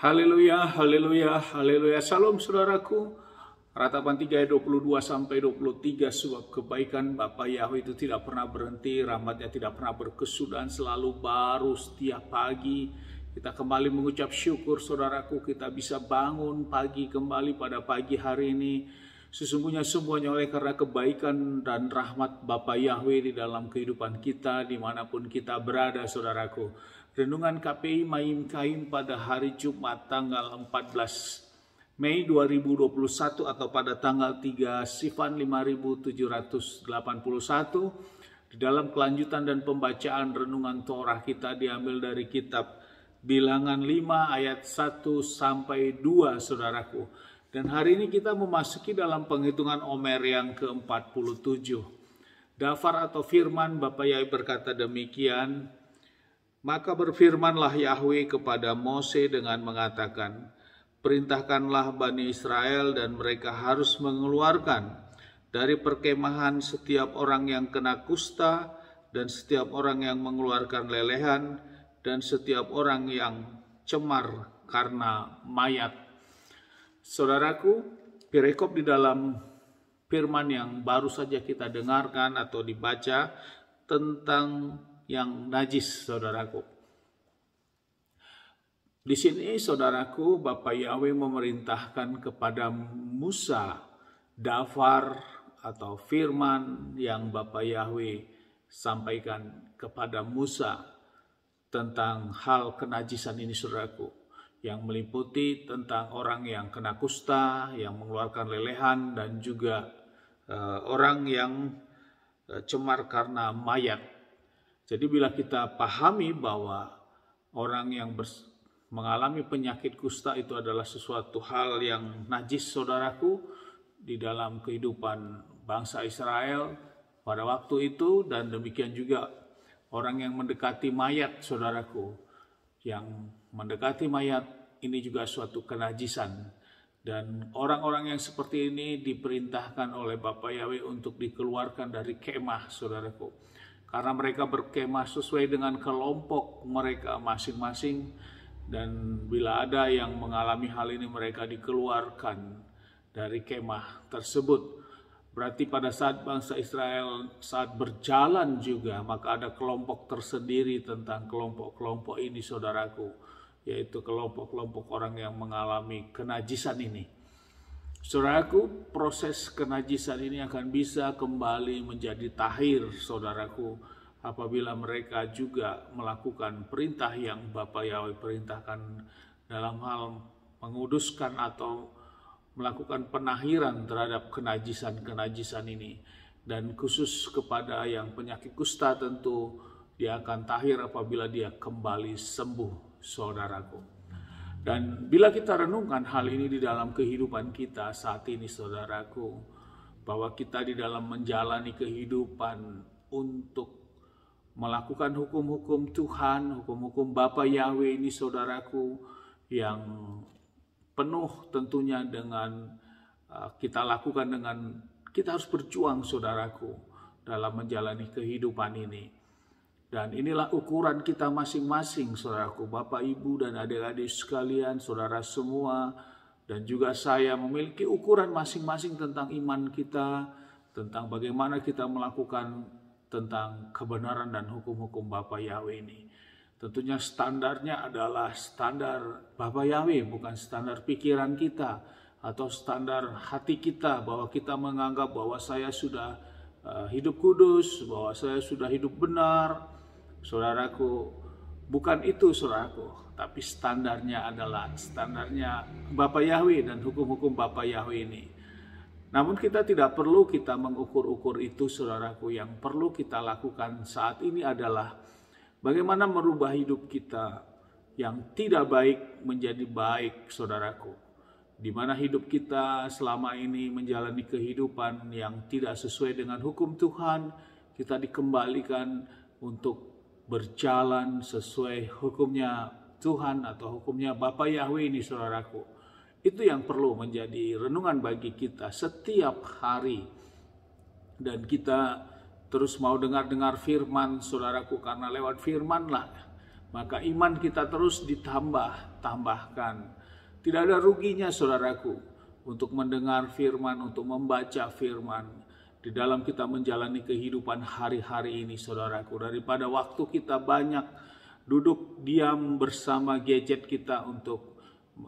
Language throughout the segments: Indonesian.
Haleluya, haleluya, haleluya. Salam saudaraku. Ratapan 3 ayat 22 sampai 23, sebab kebaikan Bapa Yahweh itu tidak pernah berhenti, rahmatnya tidak pernah berkesudahan, selalu baru setiap pagi. Kita kembali mengucap syukur saudaraku, kita bisa bangun pagi kembali pada pagi hari ini. Sesungguhnya semuanya oleh karena kebaikan dan rahmat Bapa Yahweh di dalam kehidupan kita dimanapun kita berada saudaraku. Renungan KPI Maim Kaim pada hari Jumat tanggal 14 Mei 2021 atau pada tanggal 3 Sivan 5781. Di dalam kelanjutan dan pembacaan renungan Torah kita diambil dari kitab Bilangan 5 ayat 1 sampai 2 saudaraku. Dan hari ini kita memasuki dalam penghitungan Omer yang ke-47. Dafar atau firman Bapa Yahweh berkata demikian, maka berfirmanlah Yahweh kepada Mose dengan mengatakan, perintahkanlah Bani Israel dan mereka harus mengeluarkan dari perkemahan setiap orang yang kena kusta dan setiap orang yang mengeluarkan lelehan dan setiap orang yang cemar karena mayat. Saudaraku, perekop di dalam firman yang baru saja kita dengarkan atau dibaca tentang yang najis, saudaraku. Di sini, saudaraku, Bapa Yahweh memerintahkan kepada Musa dafar atau firman yang Bapa Yahweh sampaikan kepada Musa tentang hal kenajisan ini, saudaraku, yang meliputi tentang orang yang kena kusta, yang mengeluarkan lelehan, dan juga orang yang cemar karena mayat. Jadi bila kita pahami bahwa orang yang mengalami penyakit kusta itu adalah sesuatu hal yang najis, saudaraku, di dalam kehidupan bangsa Israel pada waktu itu, dan demikian juga orang yang mendekati mayat, saudaraku, yang mendekati mayat ini juga suatu kenajisan. Dan orang-orang yang seperti ini diperintahkan oleh Bapa Yahweh untuk dikeluarkan dari kemah, saudaraku. Karena mereka berkemah sesuai dengan kelompok mereka masing-masing. Dan bila ada yang mengalami hal ini, mereka dikeluarkan dari kemah tersebut. Berarti pada saat bangsa Israel saat berjalan juga, maka ada kelompok tersendiri tentang kelompok-kelompok ini, saudaraku. Yaitu kelompok-kelompok orang yang mengalami kenajisan ini. Saudaraku, proses kenajisan ini akan bisa kembali menjadi tahir, saudaraku, apabila mereka juga melakukan perintah yang Bapa Yahweh perintahkan dalam hal menguduskan atau melakukan penahiran terhadap kenajisan-kenajisan ini. Dan khusus kepada yang penyakit kusta tentu dia akan tahir apabila dia kembali sembuh, saudaraku. Dan bila kita renungkan hal ini di dalam kehidupan kita saat ini, saudaraku, bahwa kita di dalam menjalani kehidupan untuk melakukan hukum-hukum Tuhan, hukum-hukum Bapa Yahweh ini, saudaraku, yang penuh tentunya dengan kita lakukan dengan, kita harus berjuang, saudaraku, dalam menjalani kehidupan ini. Dan inilah ukuran kita masing-masing, saudaraku, Bapak, Ibu, dan adik-adik sekalian, saudara semua, dan juga saya memiliki ukuran masing-masing tentang iman kita, tentang bagaimana kita melakukan tentang kebenaran dan hukum-hukum Bapa Yahweh ini. Tentunya standarnya adalah standar Bapa Yahweh, bukan standar pikiran kita atau standar hati kita, bahwa kita menganggap bahwa saya sudah hidup kudus, bahwa saya sudah hidup benar. Saudaraku, bukan itu, saudaraku, tapi standarnya adalah standarnya Bapa Yahweh dan hukum-hukum Bapa Yahweh ini. Namun kita tidak perlu kita mengukur-ukur itu, saudaraku. Yang perlu kita lakukan saat ini adalah bagaimana merubah hidup kita yang tidak baik menjadi baik, saudaraku. Di mana hidup kita selama ini menjalani kehidupan yang tidak sesuai dengan hukum Tuhan, kita dikembalikan untuk berjalan sesuai hukumnya Tuhan atau hukumnya Bapa Yahweh ini, saudaraku. Itu yang perlu menjadi renungan bagi kita setiap hari. Dan kita terus mau dengar-dengar firman, saudaraku, karena lewat firmanlah maka iman kita terus tambahkan. Tidak ada ruginya saudaraku untuk mendengar firman, untuk membaca firman di dalam kita menjalani kehidupan hari-hari ini saudaraku. Daripada waktu kita banyak duduk diam bersama gadget kita untuk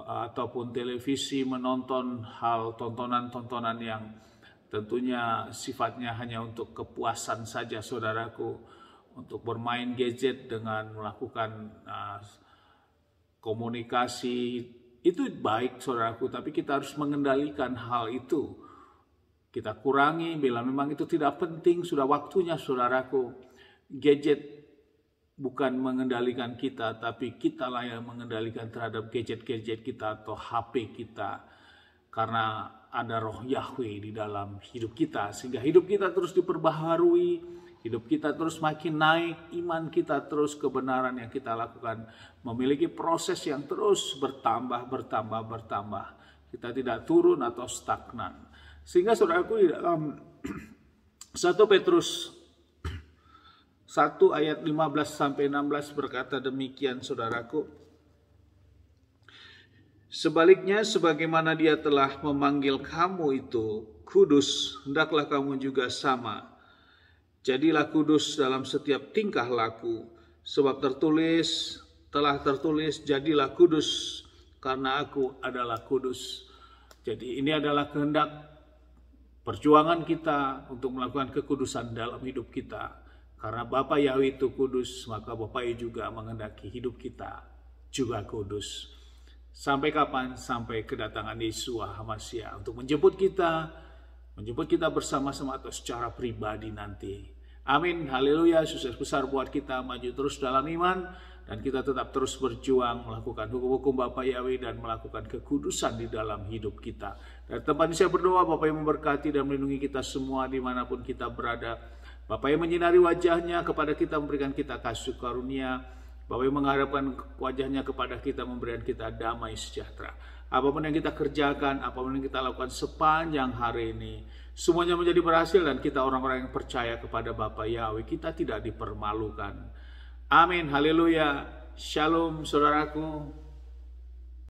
ataupun televisi menonton hal tontonan-tontonan yang tentunya sifatnya hanya untuk kepuasan saja saudaraku, untuk bermain gadget dengan melakukan komunikasi. Itu baik saudaraku, tapi kita harus mengendalikan hal itu. Kita kurangi bila memang itu tidak penting, sudah waktunya saudaraku. Gadget bukan mengendalikan kita, tapi kitalah yang mengendalikan terhadap gadget-gadget kita atau HP kita. Karena ada roh Yahweh di dalam hidup kita, sehingga hidup kita terus diperbaharui, hidup kita terus makin naik, iman kita terus, kebenaran yang kita lakukan memiliki proses yang terus bertambah. Kita tidak turun atau stagnan. Sehingga saudaraku di dalam 1 Petrus 1 ayat 15-16 berkata demikian saudaraku. Sebaliknya, sebagaimana Dia telah memanggil kamu itu kudus, hendaklah kamu juga sama. Jadilah kudus dalam setiap tingkah laku, sebab telah tertulis, jadilah kudus karena aku adalah kudus. Jadi ini adalah kehendak perjuangan kita untuk melakukan kekudusan dalam hidup kita. Karena Bapa Yahweh itu kudus, maka Bapa Yahweh juga menghendaki hidup kita juga kudus. Sampai kapan? Sampai kedatangan Yesus HaMashiach untuk menjemput kita bersama-sama atau secara pribadi nanti. Amin, haleluya, sukses besar buat kita maju terus dalam iman, dan kita tetap terus berjuang melakukan hukum-hukum Bapa Yahweh dan melakukan kekudusan di dalam hidup kita. Dari tempat ini saya berdoa, Bapa yang memberkati dan melindungi kita semua dimanapun kita berada. Bapa yang menyinari wajahnya kepada kita, memberikan kita kasih karunia. Bapa yang menghadapkan wajahnya kepada kita, memberikan kita damai sejahtera. Apapun yang kita kerjakan, apapun yang kita lakukan sepanjang hari ini, semuanya menjadi berhasil, dan kita orang-orang yang percaya kepada Bapa Yahweh, kita tidak dipermalukan. Amin, haleluya, shalom saudaraku.